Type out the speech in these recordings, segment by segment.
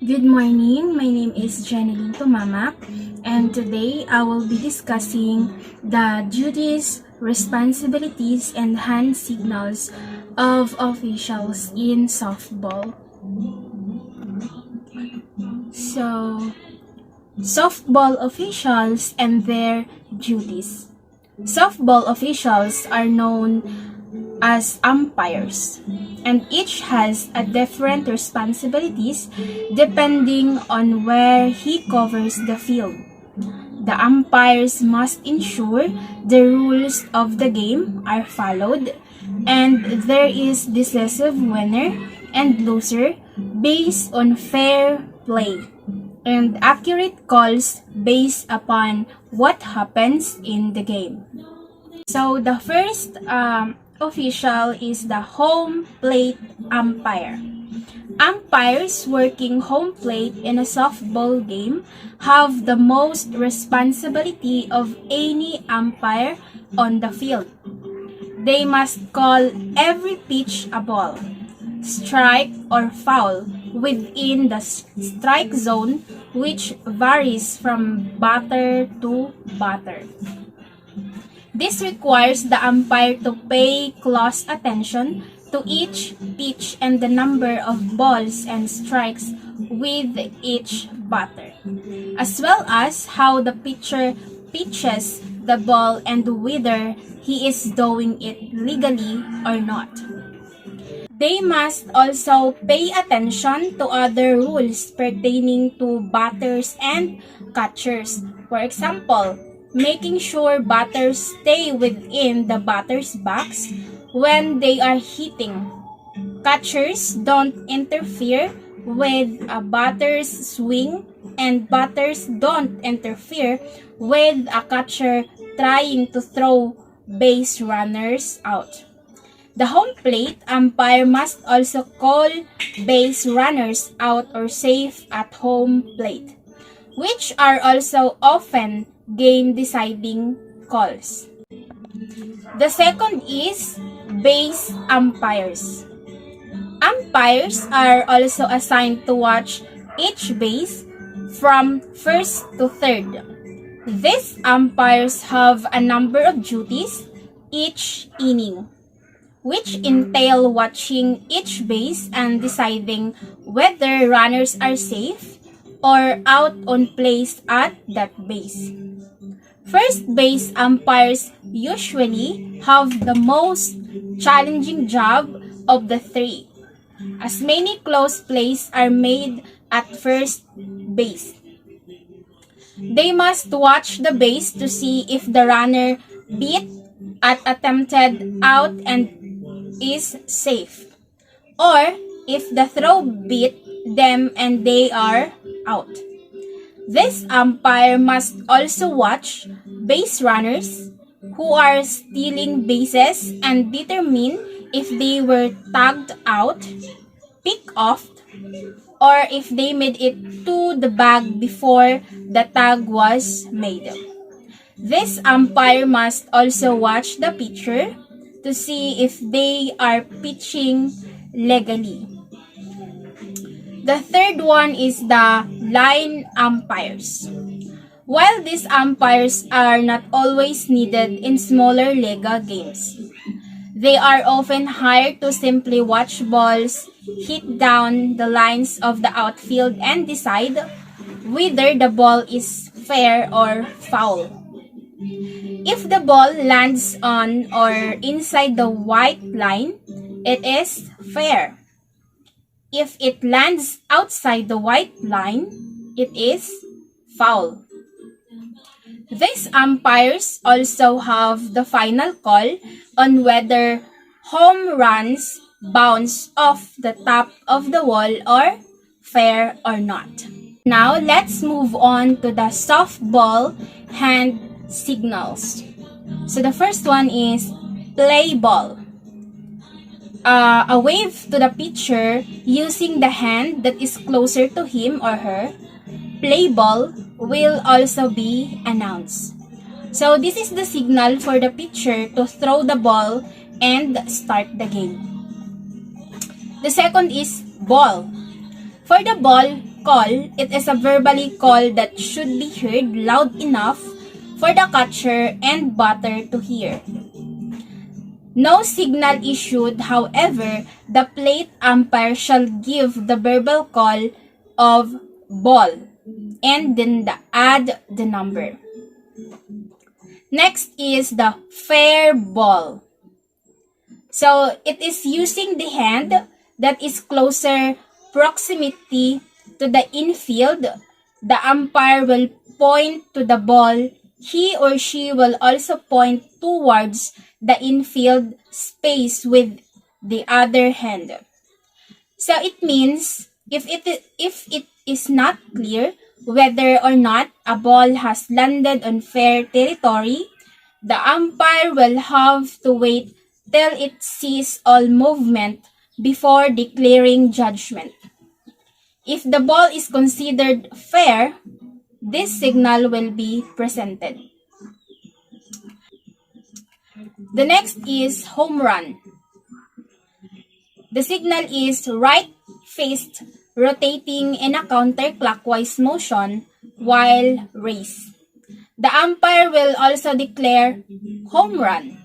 Good morning, my name is Jeneline Tumamak, and today I will be discussing the duties, responsibilities, and hand signals of officials in softball. So, softball officials and their duties. Softball officials are known as umpires, and each has a different responsibilities depending on where he covers the field. The umpires must ensure the rules of the game are followed and there is decisive winner and loser based on fair play and accurate calls based upon what happens in the game. So the first official is the home plate umpire. Umpires working home plate in a softball game have the most responsibility of any umpire on the field. They must call every pitch a ball, strike or foul within the strike zone, which varies from batter to batter. This requires the umpire to pay close attention to each pitch and the number of balls and strikes with each batter, as well as how the pitcher pitches the ball and whether he is doing it legally or not. They must also pay attention to other rules pertaining to batters and catchers. For example, making sure batters stay within the batter's box when they are hitting. Catchers don't interfere with a batter's swing, and batters don't interfere with a catcher trying to throw base runners out. The home plate umpire must also call base runners out or safe at home plate, which are also often game-deciding calls. The second is base umpires. Umpires are also assigned to watch each base from first to third. These umpires have a number of duties each inning, which entail watching each base and deciding whether runners are safe or out on plays at that base. First base umpires usually have the most challenging job of the three, as many close plays are made at first base. They must watch the base to see if the runner beat at attempted out and is safe, or if the throw beat them and they are out. This umpire must also watch base runners who are stealing bases and determine if they were tagged out, picked off, or if they made it to the bag before the tag was made. This umpire must also watch the pitcher to see if they are pitching legally. The third one is the line umpires. While these umpires are not always needed in smaller lega games, they are often hired to simply watch balls hit down the lines of the outfield and decide whether the ball is fair or foul. If the ball lands on or inside the white line, it is fair. If it lands outside the white line, it is foul. These umpires also have the final call on whether home runs bounce off the top of the wall or fair or not. Now, let's move on to the softball hand signals. So the first one is play ball. A wave to the pitcher using the hand that is closer to him or her. Play ball will also be announced. So this is the signal for the pitcher to throw the ball and start the game. The second is ball. For the ball, call, it is a verbally call that should be heard loud enough for the catcher and batter to hear. No signal issued, however, the plate umpire shall give the verbal call of ball and then add the number. Next is the fair ball. So it is using the hand that is closer proximity to the infield. The umpire will point to the ball. He or she will also point towards the infield space with the other hand. So it means if it is not clear whether or not a ball has landed on fair territory, the umpire will have to wait till it sees all movement before declaring judgment. If the ball is considered fair, this signal will be presented. The next is home run. The signal is right fist rotating in a counterclockwise motion while raised. The umpire will also declare home run.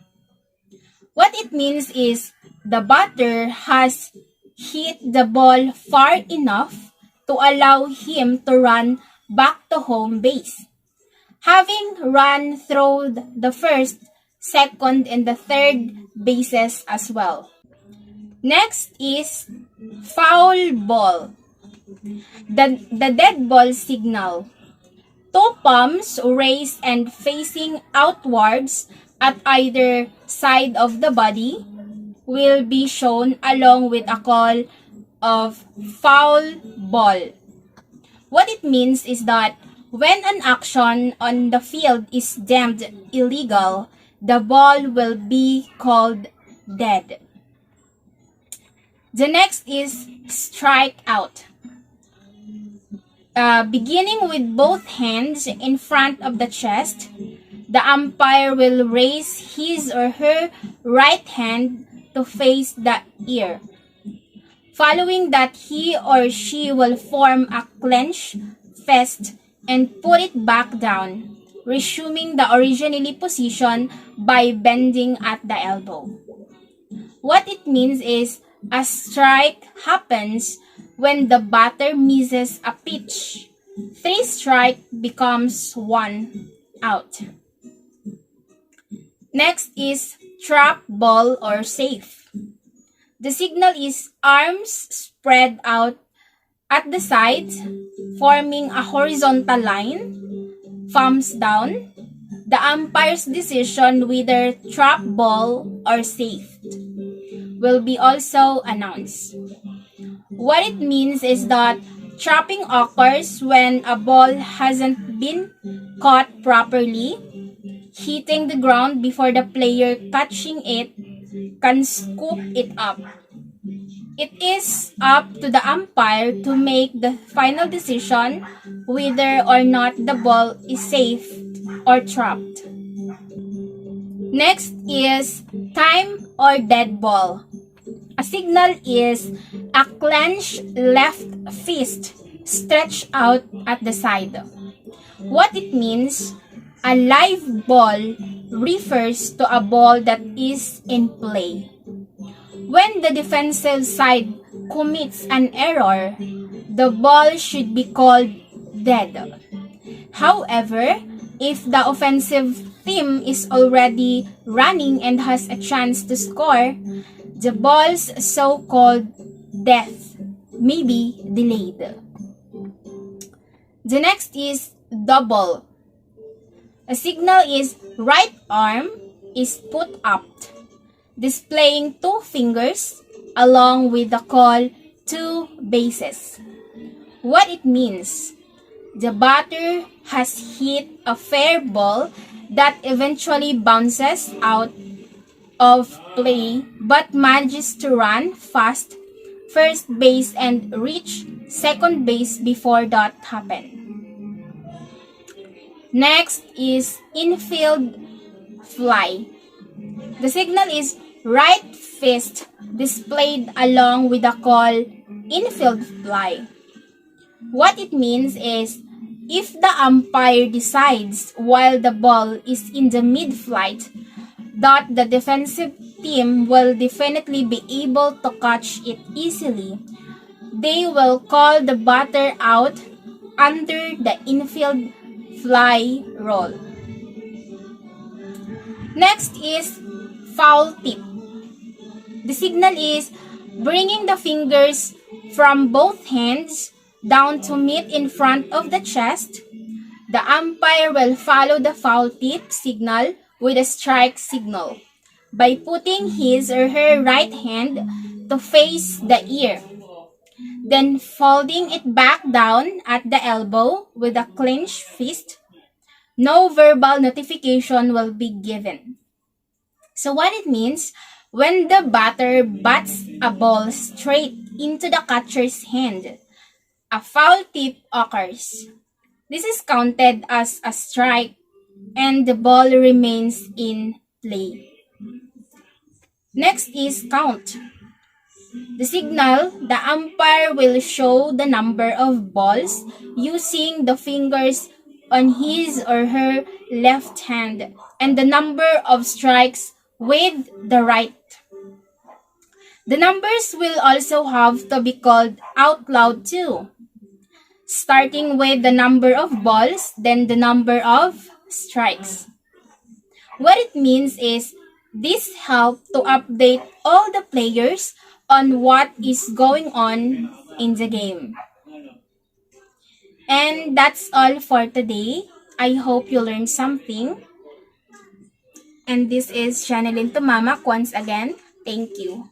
What it means is the batter has hit the ball far enough to allow him to run back to home base, having run through the first, second, and the third bases as well. Next is foul ball. The dead ball signal. Two palms raised and facing outwards at either side of the body will be shown along with a call of foul ball. What it means is that when an action on the field is deemed illegal, the ball will be called dead. The next is strike out. Beginning with both hands in front of the chest, the umpire will raise his or her right hand to face the ear. Following that, he or she will form a clenched fist and put it back down, resuming the originally position by bending at the elbow. What it means is a strike happens when the batter misses a pitch. 3 strike becomes 1 out. Next is trap ball or safe. The signal is arms spread out at the sides, forming a horizontal line, thumbs down. The umpire's decision whether trap ball or safe will be also announced. What it means is that trapping occurs when a ball hasn't been caught properly, hitting the ground before the player catching it can scoop it up. It is up to the umpire to make the final decision whether or not the ball is safe or trapped. Next is time or dead ball. A signal is a clenched left fist stretched out at the side. What it means, a live ball refers to a ball that is in play. When the defensive side commits an error, the ball should be called dead. However, if the offensive team is already running and has a chance to score, the ball's so-called death may be delayed. The next is double. A signal is right arm is put up, displaying 2 fingers along with the call 2 bases. What it means, the batter has hit a fair ball that eventually bounces out of play but manages to run fast first base and reach second base before that happens. Next is infield fly. The signal is right fist displayed along with the call infield fly. What it means is, if the umpire decides while the ball is in the mid-flight that the defensive team will definitely be able to catch it easily, they will call the batter out under the infield fly rule. Next is foul tip. The signal is bringing the fingers from both hands down to meet in front of the chest. The umpire will follow the foul tip signal with a strike signal by putting his or her right hand to face the ear, then folding it back down at the elbow with a clenched fist. No verbal notification will be given. So what it means, when the batter bats a ball straight into the catcher's hand, a foul tip occurs. This is counted as a strike and the ball remains in play. Next is count. The signal, the umpire will show the number of balls using the fingers on his or her left hand and the number of strikes with the right. The numbers will also have to be called out loud too, starting with the number of balls, then the number of strikes. What it means is, this helps to update all the players on what is going on in the game. And that's all for today. I hope you learned something. And this is Channeling to Mama once again. Thank you.